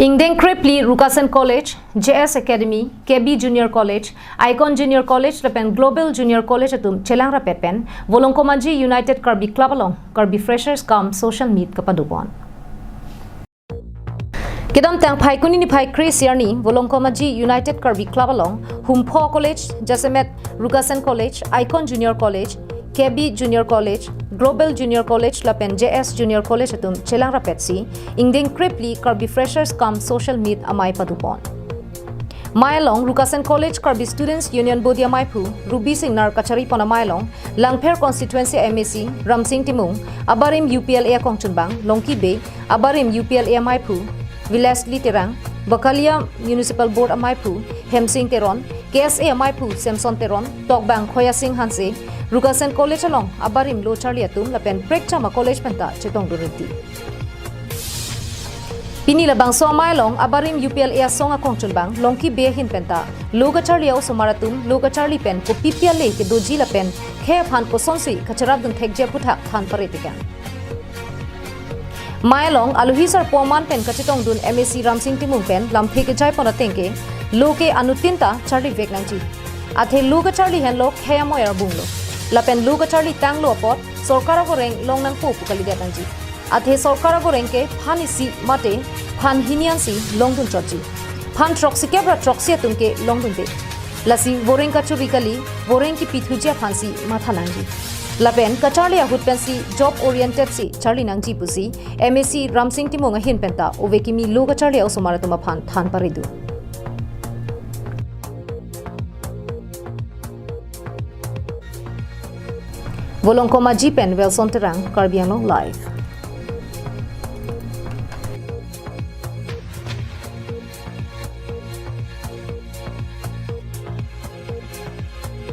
angdeng Kre Phli Rukasan College, JS Academy, KB Junior College, Icon Junior College, Lapen Global Junior College atum Chelang Rapetpen, Volongkom United Karbi Club along, Karbi Freshers come social meet kapadupon. Kidam tang phai kuni ni phai Kre Siarni, Volongkom United Karbi Club along, Humpho College, Jasemet Rukasan College, Icon Junior College, KB Junior College, Global Junior College, Lapen JS Junior College atum Chelang Rapetsi, angdeng Kre Phli Karbi Freshers come social meet amai padupon. Mailong Rukasan College Karbi Students Union Bodi Amaipu, Ruby Singnar Kacharli Pona Mailong, Langpher Constituency MAC, Ramsing Timung, Abarim UPLA Kongchunbang, Longki Bay, Abarim UPLA Amaipu, Villasli Terang, Bakalia Municipal Board Amaipu, Hemsing Teron, KSA Amaipu, Samson Teron, Tokbang Khoya Singh Hanse, Rukasan College along, Abarim Lo Charlie Atum, Lapen Prekchama College Penta, Chetong Duriti. Pinilabang so mailong, Abarim UPLA Songa Kongchunbang, Longki Bay Hin Penta, Loga Charlie osomar Loga Charlie Pen, ko PPLA ke doji Lapen, Khe Phan ko sonsi, Kacharabdun Thekje Puthak Phan Paritikan. Mailong, Aluhisar Poman Pen Kachitong Dun MAC Ramsing Timung Pen, Lamphe ke Jai Pona Tenke, Loke Anutinta Charlie Vegnangji. Athe Loga Charlie Henlo, Khe Moyar Bunglo. Lapen Loga Charlie Tanglo Apot, Sorkara Goreng Long Nang Po Pukalidatangji. Athe Sorkara Goreng ke Phan isi mate, Phan hiniansi Longdun Chochi. Phan Troxi Kebra Troxia Tunke Longdunte. Lasi Voreng Kachuri Kali, Voreng ki Pithuja Phansi Mathanangji. Lapen Kacharli Ahut Pensi Job Oriented si Charlie Nangji Pusi, MAC Ramsing Timong Hin Penta, Ovekimi Loga Charlie Osomaratuma Phan Than Paridu. Volongkom Pen Welson Terang, Karbi Live.